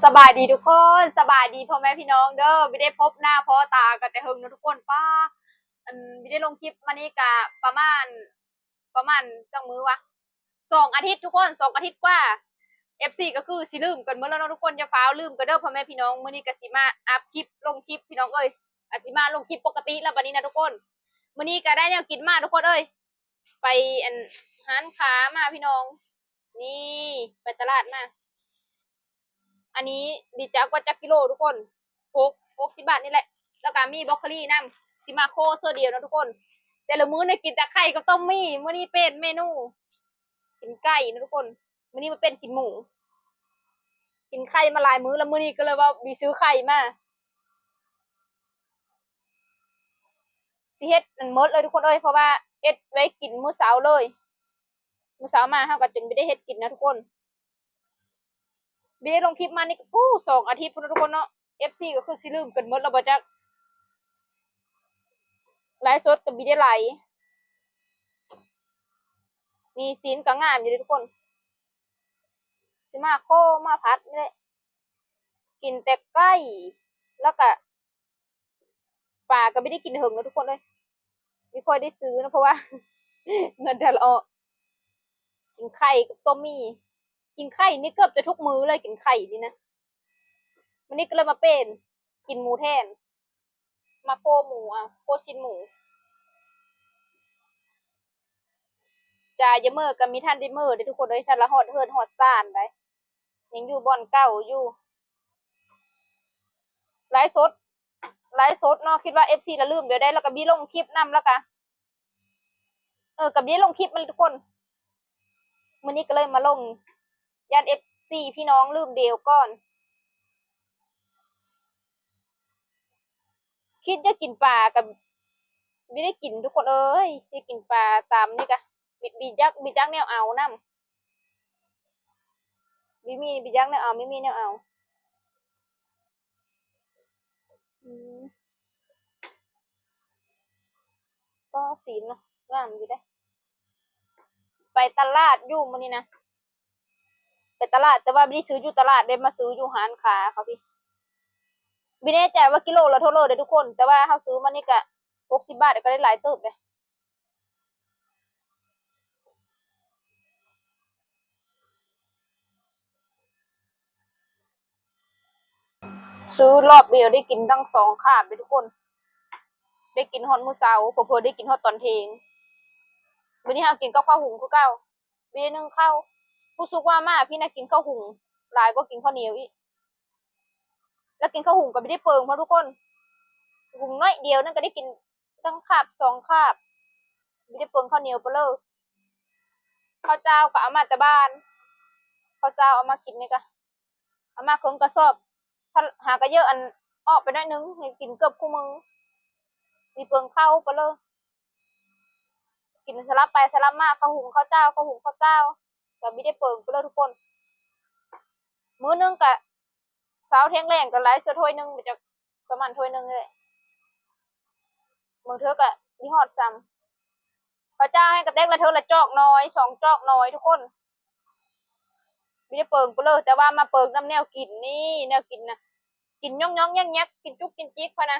สบายดีทุกคนสบายดีพ่อแม่พี่น้องเด้อไม่ได้พบหน้าพ่อตากันแต่หึงนะทุกคนป้าไม่ได้ลงคลิปมานี่กะประมาณจังมือวะ2 อาทิตย์ทุกคน2 อาทิตย์กว่า FC ก็คือสิลืมกันเมื่อแล้วเนาะทุกคนอย่าฟ้าวลืมกันเด้อพ่อแม่พี่น้องมื้อนี้ก็สิมาอัพคลิปลงคลิปพี่น้องเอ้ยอาจสิมาลงคลิปปกติแล้วบัดนี้นะทุกคนมื้อนี้ก็ได้แนวกินมาทุกคนเอ้ยไปร้านค้ามาพี่น้องนี่ไปตลาดมา อันนี้ดีจักว่าจักกิโลทุกคน60 บาทนี่แหละ แล้วก็มีบรอกโคลีน้ำซิมาโคโซเดียวนะทุกคน แต่ละมื้อเนี่ยกินแต่ไข่กับต้มมี่มื้อนี้เป็นเมนูกินไก่นะทุกคนมื้อนี้มันเป็นกินหมู กินไข่มาหลายมื้อแล้วมื้อนี้ก็เลยว่ามีซื้อไข่มาสิเฮ็ดอันหมดเลยทุกคนเอ้ยเพราะว่าเอ็ดไว้กินมื้อเช้าเลยมื้อเช้ามาเฮาก็จนไม่ได้เฮ็ดกินนะทุกคนไม่ได้ลงคลิปมานี่2 อาทิตย์พุ่นนะทุกคนเนาะ FC ก็คือสิลืมกันหมดแล้วบ่จัก ไลฟ์สดกับบีได้ไหลมีซีนก็งามอยู่เลยทุกคนสิมาโคมาพัดนี่แหละกินแต่ไก่แล้วก็ปลาก็ไม่ได้กินหึงนะทุกคนเลยไม่ค่อยได้ซื้อนะเพราะว่า เงินเดือนออกกินไข่กับต้มมี่กินไข่นี่เกือบจะทุกมื้อเลยกินไข่นี่นะวันนี้ก็เลยมาเป็นกินหมูแทนมาโคหมูอ่ะโคชิ้นหมูจ่ายเยอะเมื่อกับมีท่านได้เมื่อได้ทุกคนเลยท่านละหอดเฮิร์นหอดซ่านได้ยังอยู่บ่อนเก่าอยู่ไลฟ์สดไลฟ์สดเนาะคิดว่าเอฟซีละลืมเดี๋ยวได้แล้วก็บีลงคลิปนำแล้วกันกับบีลงคลิปมันทุกคนมื้อนี้ก็เลยมาลงยันเอฟซีพี่น้องลืมเดียวก่อนคิดจะกินปลากับไม่ได้กินทุกคนเอ้ยที่กินปลาตามนี่กะบีจักแนวเอานำบีจักแนวเอาไม่มีแนวเอาก็สีเนาะงามอยู่ได้ไปตลาดอยู่มื้อนี้นะไปตลาดแต่ว่าไม่ได้ซื้ออยู่ตลาดได้มาซื้ออยู่ร้านค้าเขาพี่ไม่แน่ใจว่ากิโลละเท่าไหร่เด้อทุกคนแต่ว่าเขาซื้อมานี่ก็60 บาทก็ได้หลายเติบเลยซื้อรอบเดียวได้กินตั้ง2 คาบเลยทุกคนได้กินฮอตมื้อเช้าเพิ่นได้กินฮอตตอนเที่ยงมื้อนี้เฮากินกับข้าวหุงคือเก่าบีนึงข้าวผู้สุกว่ามาพี่น่ะกินข้าวหุงหลายก็กินข้าวเหนียวอีกแล้วกินข้าวหุงก็ไม่ได้เปิงเพราะทุกคนหุงน้อยเดียวนั่นก็ได้กินตั้ง2 คาบไม่ได้เปิงข้าวเหนียวไปเลยข้าวเจ้าก็เอามาแต่บ้านข้าวเจ้าเอามากินนี่ก็เอามาเครื่องกระสอบถ้าหากระเยอะอันออกไปได้นึงให้กินเกือบคู่มือมีเปิงข้าวไปเลยกินสลับไปสลับมาข้าวหุงข้าวเจ้าข้าวหุงข้าวเจ้าก็ไม่ได้เปิงไปเลยทุกคนมื้อนึงก็เช้าเที่ยงแรงก็ไลฟ์สดถ้วยนึงจะประมาณถ้วยนึงเลยบางเทื่อก็มีฮอดซ้ำข้าวเจ้าให้กระเตกละเทื่อละจอกน้อย2 จอกน้อยทุกคนไม่ได้เปิงไปเลยแต่ว่ามาเปิงน้ำแนวกินนี่แนวกินนะกินย่องย่องแยกแยกกินจุกกินจิ๊กพะนะ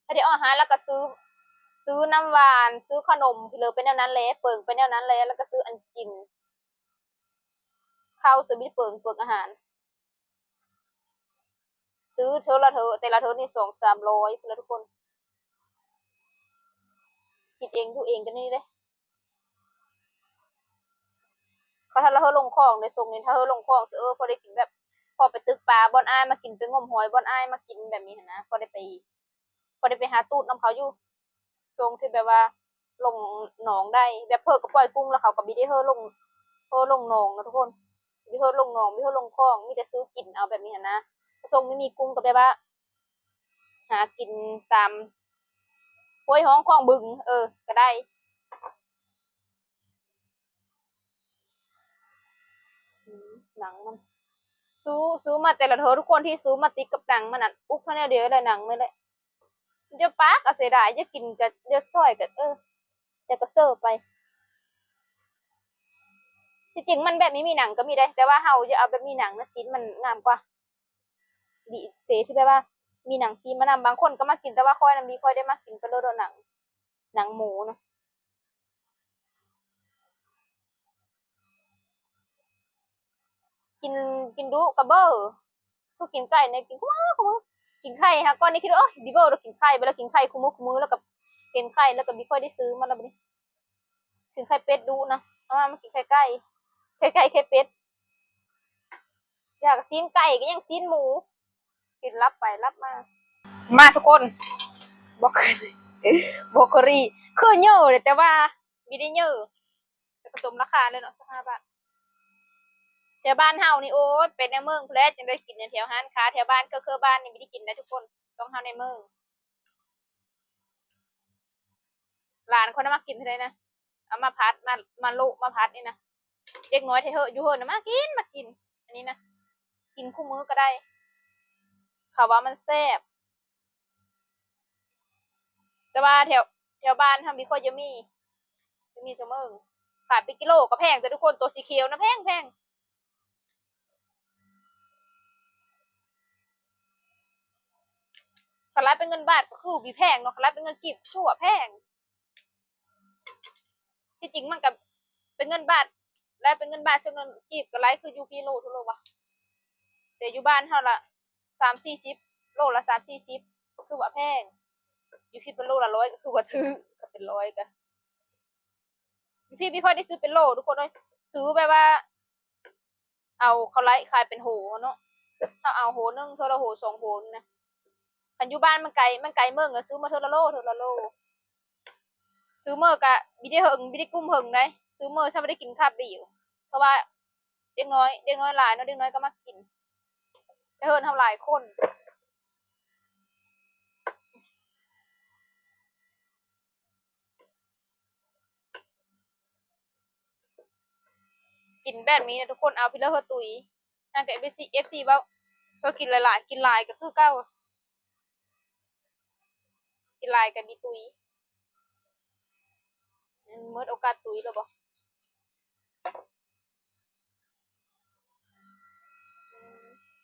ถ้าได้อาหารแล้วก็ซื้อน้ำหวานซื้อขนมพี่เลยเป็นแนวนั้นเลยเปิงเป็นแนวนั้นเลยแล้วก็ซื้ออันกินข้าวซื้อไม่ได้เปิงอาหารซื้อเธอละเธอแต่ละเธอนี่200-300พี่เลยทุกคนกินเองอยู่เองกันนี่เลยเขาถ้าเราเธอลงคลองในทรงนี้ถ้าเธอลงคลองพอได้กินแบบพอไปตึกปลาบอนอ้ายมากินไปงมหอยบอนอ้ายมากินแบบนี้นะพอได้ไปหาตูดน้ำเขาอยู่ทรงที่แบบว่าลงหนองได้แบบเพิ่อก็ปล่อยกุ้งแล้วเขาก็บิได้เธอลงหนองนะทุกคนบิเธอลงหนองบิเธอลงคลองมีแต่ซื้อกินเอาแบบนี้นะทรงไม่มีกุ้งก็แบบว่าหากินตามห้วยห้องคลองบึงก็ได้หนังมันซื้อมาแต่ละเธอทุกคนที่ซื้อมาติดกับหนังมันอ่ะอุ๊บเท่านี้เดียวเลยหนังไม่เลยเดี๋ยวป้าก็เสียดายจะกินกับเดี๋ยวซอยกับแต่ก็เสิร์ฟไปที่จริงมันแบบไม่มีหนังก็มีได้แต่ว่าเฮาจะเอาแบบมีหนังนะชิ้นมันงามกว่า ดีเซที่แปลว่ามีหนังจีนมานำบางคนก็มากินแต่ว่าค่อยนำดีค่อยได้มากินไปเลยหนังหมูเนาะกินกินดูกระเบอร์ก็กินไก่เนี่ยกินคุ้มกินไข่ฮะก่อนนี้คิดว่าดิเบอร์เรากินไข่ไปแล้วกินไข่คุ้มแล้วกับกินไข่แล้วก็ไม่ค่อยได้ซื้อมาแล้วนี่กินไข่เป็ดดูนะเอามากินไข่ไก่ไข่เป็ดอยากซีนไก่ก็ยังซีนหมูกินรับไปรับมาทุกคนบอกบอกกรีคือเยอะเลยแต่ว่าไม่ได้เยอะแต่ผสมราคาเลยเนาะ15 บาทแถวบ้านเฮานี่โอ้ยเป็นในเมืองแพร่จังได้กินในแถวห้านค้าแถวบ้านก็คือบ้านนี่ไม่ได้กินนะทุกคนต้องเฮาในเมืองหลานคนนั้นมากินเท่าไรนะเอามาพัดมาลุมาพัดนี่นะเด็กน้อยเถอะอยู่เถอะนะมากินอันนี้นะกินคู่มื้อก็ได้เขาว่ามันแซ่บแต่ว่าแถวบ้านทำมีค่อยจะมีเสมอขายไปกิโลก็แพงแต่ทุกคนตัวสีเขียวนะแพงขลายเป็นเงินบาทก็คือบีแพงเนาะขลายเป็นเงินกีบชั่วแพงที่จริงมันกับเป็นเงินบาทและเป็นเงินบาทจำนวนกีบก็ไรคือยูกิโลทุกโลวะแต่อยู่บ้านเท่าละ30-40โลละ30-40คือว่าแพงอยู่พี่เป็นโลละ100ก็คือว่าถือก็เป็น100ก็พี่ไม่ค่อยได้ซื้อเป็นโลทุกคนเลยซื้อแบบว่าเอาเขาไล่ขายเป็นโหเนาะถ้าเอาโหนึงเท่าละโห2 โหนะคันอยู่บ้านมันไกลเมืองก็ซื้อมาเท่าละโลซื้อเมื่อกะบิได้กุ้มเหิงได้ซื้อเมื่อฉันไม่ได้กินคาบเดียวเพราะว่าเด็กน้อยหลายเนาะเด็กน้อยก็มากินแต่เฮิรนทำหลายคนกินแบบนี้นะทุกคนเอาพี่เลอเฮอตุยนั่นกับเอฟซีเบ้าเธอกินหลายๆกินหลายก็คือเก้ากินหลายกับมีตุยเมื่อโอกาสตุยแล้วบอก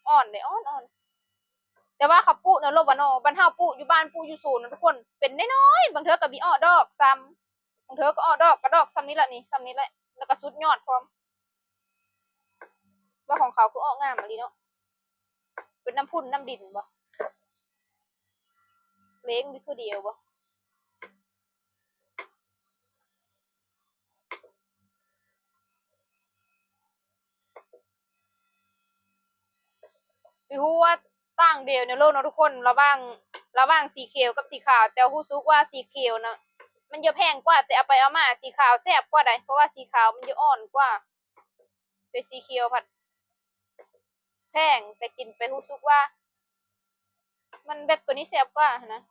อ่อนเลยอ่อนแต่ว่าเขาปูเนาะโลบานอบ้านเฮาปูอยู่บ้านปูอยู่ศูนย์นะทุกคนเป็นน้อยๆบางเธอก็มีอ้อดอกซ้ำบางเธอก็อ้อดอกกระดอกซ้ำนี่แหละนี่ซ้ำนี่แหละแล้วก็สุดยอดพร้อมว่าของเขาคืออ้องามมาลีเนาะเป็นน้ำพุ่นน้ำดินบ่เล้งนี่คือเดียวบ่ไม่รู้ว่าตั้งเดียวในโลกเนาะทุกคนระหว่างสีเขียวกับสีขาวแต่รู้สึกว่าสีเขียวนะมันจะแพงกว่าแต่เอาไปเอามาสีขาวแซ่บกว่าใดเพราะว่าสีขาวมันจะอ่อนกว่าแต่สีเขียวผัดแพงแต่กินไปรู้สึกว่ามันแบบตัวนี้แซ่บกว่านะ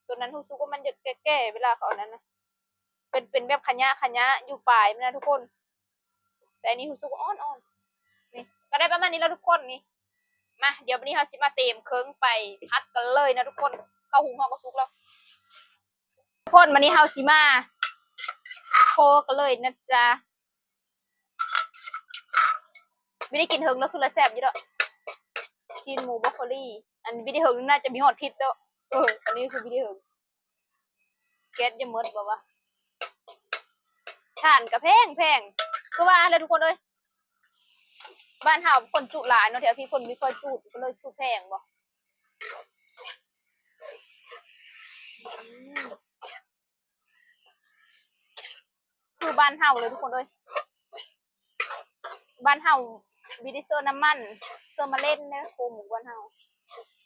ตัวนั้นรู้สึกว่ามันจะแก่ๆเวลาเขาเอานั้นนะเป็นแบบขยะอยู่ปลายมันนะทุกคนแต่อันนี้รู้สึกว่าอ่อนๆนี่ก็ได้ประมาณนี้แล้วทุกคนนี่มาเดี๋ยววันนี้เราจะมาเตรียมเครื่องไปพัดกันเลยนะทุกคนเข้าหุงห้องก็สุกแล้วทุกคนวันนี้เราสิมาโคกันเลยนะจ๊ะไม่ได้กินเฮิงแล้วคือละแซ่บอยู่ด้วยกินหมูบรอกโคลีอันวิดีเฮิงน่าจะมีหอดทิศแล้วอันนี้คือวิดีเฮิงแก๊สจะหมดบอกว่าถ่านกับแพงคือว่าอะไรทุกคนเลยบ้านเฮาคนจุหลายเนาะแถวพี่คนไม่ค่อยจุก็เลยจุแพงบ่คือบ้านเฮาเลยทุกคนเลยบ้านเฮาวิดีเซอร์น้ำมันเซอร์มาเล่นเนี่ยโคหมูบ้านเฮา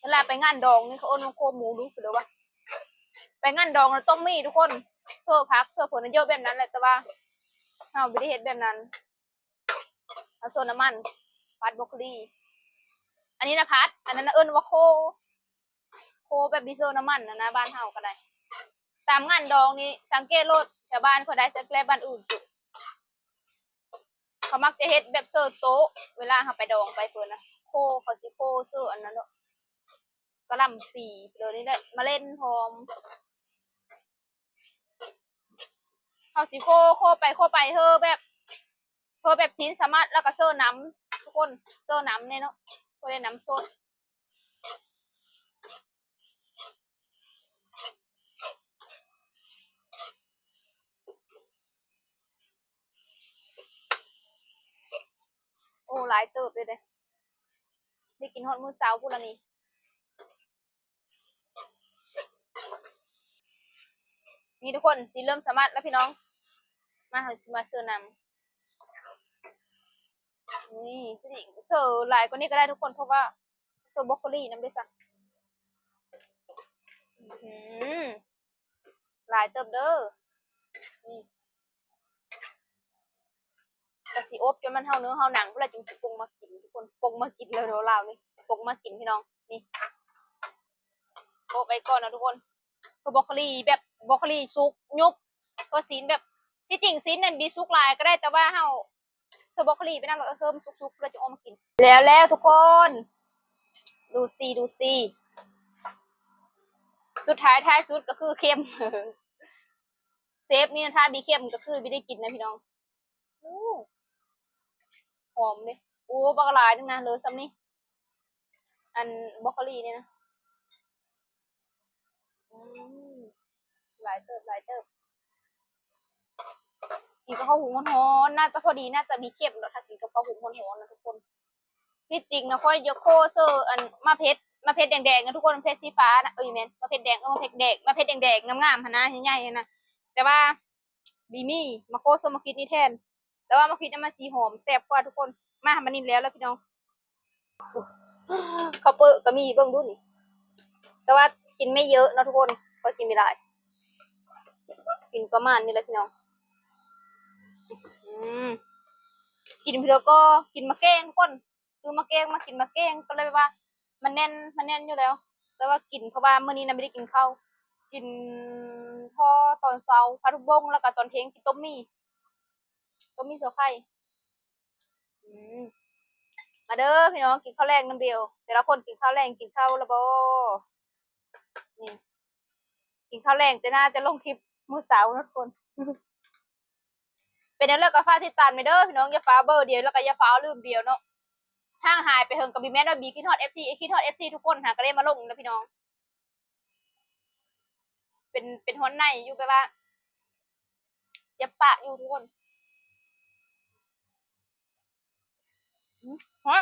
เวลาไปงานดองนี่เขาเอาโคหมูรู้สึกเลยว่าไปงานดองเราต้องมีทุกคนเสื้อพักเสื้อผลเยอะแบบนั้นแหละแต่ว่าเฮาไม่ได้เห็นแบบนั้นเอาโซนน้ำมันพัดบรอกโคลีอันนี้นะพัดอันนั้นนะเอิญว่าโคแบบดิเซลน้ำมันนะบ้านเฮาก็ได้ตามงานดองนี่สังเกตรถแถวบ้านเขาได้แต่แกล้บ้านอื่นจุเขามักจะเฮ็ดแบบเสิร์ฟโต๊ะเวลาเขาไปดองไปเพื่อนนะโคเขาสิโคเสื้ออันนั้นเนาะกระลำปีเดี๋ยวนี้แหละมาเล่นพร้อมเขาสิโคไปเธอแบบชิ้นสามารถแล้วก็เสื้อน้ำทุกคนเสื้อน้ำเนี่ยเนาะก็ได้น้ำสด หลายเติบเลยเด้ได้กินฮอดมื้อเช้าพุ่นละนี่ทุกคนสิเริ่มสามารถแล้วพี่น้องมาเฮาสิมาเสิร์ฟนำนี่สิเสิร์ฟหลายกว่านี้ก็ได้ทุกคนเพราะว่าเสิร์ฟบรอกโคลีนำได้ซะหลายเติบเด้อนี่กะสิอบจนมันเฮาเนื้อเฮาหนังเวลาจึงสิปรุงมากินทุกคนปรุงมากินแล้วเดี๋ยวลาวนี่ปรุงมากินพี่น้องนี่โอบไปก่อนนะทุกคนคือบรอกโคลีแบบบรอกโคลีสุกยุบก็ซีนแบบที่จริงซีนนั่นบีสุกหลายก็ได้แต่ว่าเฮาเสิร์ฟบรอกโคลีไปนำแล้วก็เพิ่มสุกๆเพื่อจะเอามากินแล้วทุกคนดูสิสุดท้ายท้ายสุดก็คือเค็มเซฟนี่ถ้าบีเค็มก็คือบีได้กินนะพี่น้องหอมเลยโอ้บักหลายนึงนะเลยซ้ำนี่อันบรอกโคลีเนี่ยนะหลายเติบกินกับข้าวหุงร้อนๆน่าจะพอดีน่าจะมีเค็มแล้วถ้ากินกับข้าวหุงร้อนๆนะทุกคนที่จริงนะค่อยยกโคเซอร์อันมะเพ็ดแดงๆนะทุกคนมะเพ็ดสีฟ้านะแมนมะเพ็ดแดงมะเพ็ดแดงมะเพ็ดแดงๆงามๆนะใหญ่ๆนะแต่ว่าบีมี่มาโคเซอร์มาคิดนี่แทนแต่ว่ามาคิดมันสีหอมแซ่บกว่าทุกคนมามันนี่แล้วพี่น้องเขาเปิดก็มีเบิ่งดูนี่แต่ว่ากินไม่เยอะนะทุกคนก็กินไม่ได้กินประมาณนี้แหละพี่น้องกินเพื่อก็กินมะแกงทุกคนคือมะแกงมากินมะแกงก็เลยว่ามันแน่นอยู่แล้ว แต่ว่ากินเพราะว่ามื้อนี้นะไม่ได้กินข้าวกินพอตอนเช้าผัดบงแล้วก็ตอนเที่ยงกินต้มมี่เสือไข่มาเด้อพี่น้องกินข้าวแรงน้ำเดียวแต่ละคนกินข้าวแรงกินข้าวละบ่นี่กินข้าวแรงแต่น่าจะลงคลิปมื้อเช้านะทุกคนเป็นเรื่องกับฟ้าที่ตามไปเด้อพี่น้องอย่าฟ้าเบอร์เดียวแล้วก็อย่าฟ้าลืมเดียวเนาะห่างหายไปเฮิงกับบีแม่นว่าบีคิดฮอด FC คิดฮอด FC ทุกคนหาก็ได้มาลงนะพี่น้องเป็นฮอนในอยู่ไปว่าเจ็บปะอยู่ทุกคนฮะ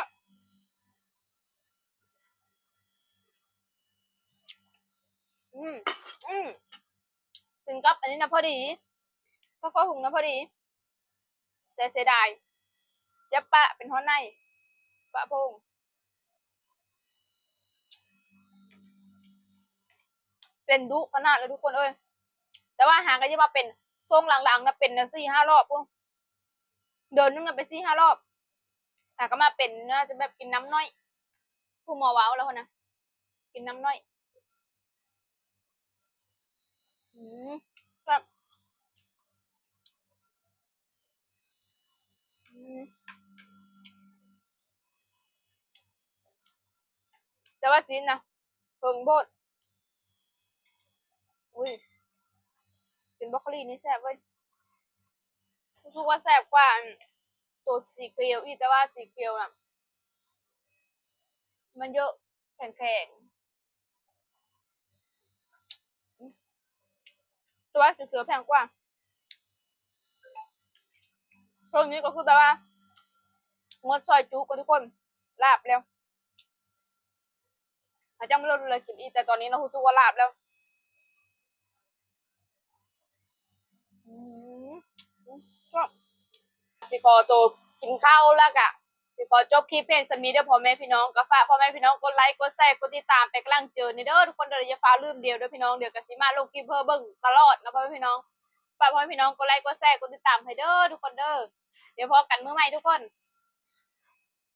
อืมอืมถึงกับอันนี้นะพอดีข้าวหุงนะพอดีแต่เสียดายเจ็บปะเป็นฮอนในปะพงเป็นดุขนาดเลยทุกคนเอ้ยแต่ว่าหางก็ยังมาเป็นทรงหลังๆนะเป็นนะ4-5 รอบพวกเดินนึงนะไป4-5 รอบหาก็มาเป็นน่าจะแบบกินน้ำน้อยผู้หมอว้าวแล้วคนนะกินน้ำน้อยอืมแบบแต่ว่าซีนนะเพิ่งโบดอุ้ยเป็นบรอกโคลีนี่แซ่บเว้ยรู้สึกว่าแซ่บกว่าตัวสีเขียวอีกแต่ว่าสีเขียวน่ะมันเยอะแข็งๆแต่ว่าสีเขียวแพงกว่าช่วงนี้ก็คือแบบว่างดซอยจุกันทุกคนลาบแล้วอาจจะไม่รู้เลยกินอีกแต่ตอนนี้เรารู้สึกว่าลาบแล้วอืมก็สิพอโตกินข้าวแล้วกะสิพอจบคลิปเพลงสมีเด้อพ่อแม่พี่น้องก็ฝากพ่อแม่พี่น้องกดไลค์กดแชร์กดติดตามไปกำลังเจอในเด้อทุกคนเดี๋ยวอย่าฟ้าลืมเดียวเด้อพี่น้องเดี๋ยวก็สิมาลงคลิปเพิ่มเบิ่งตลอดนะพ่อแม่พี่น้องฝากพ่อแม่พี่น้องกดไลค์กดแชร์กดติดตามให้เด้อทุกคนเด้อเดี๋ยวพบกันมื้อใหม่ทุกคน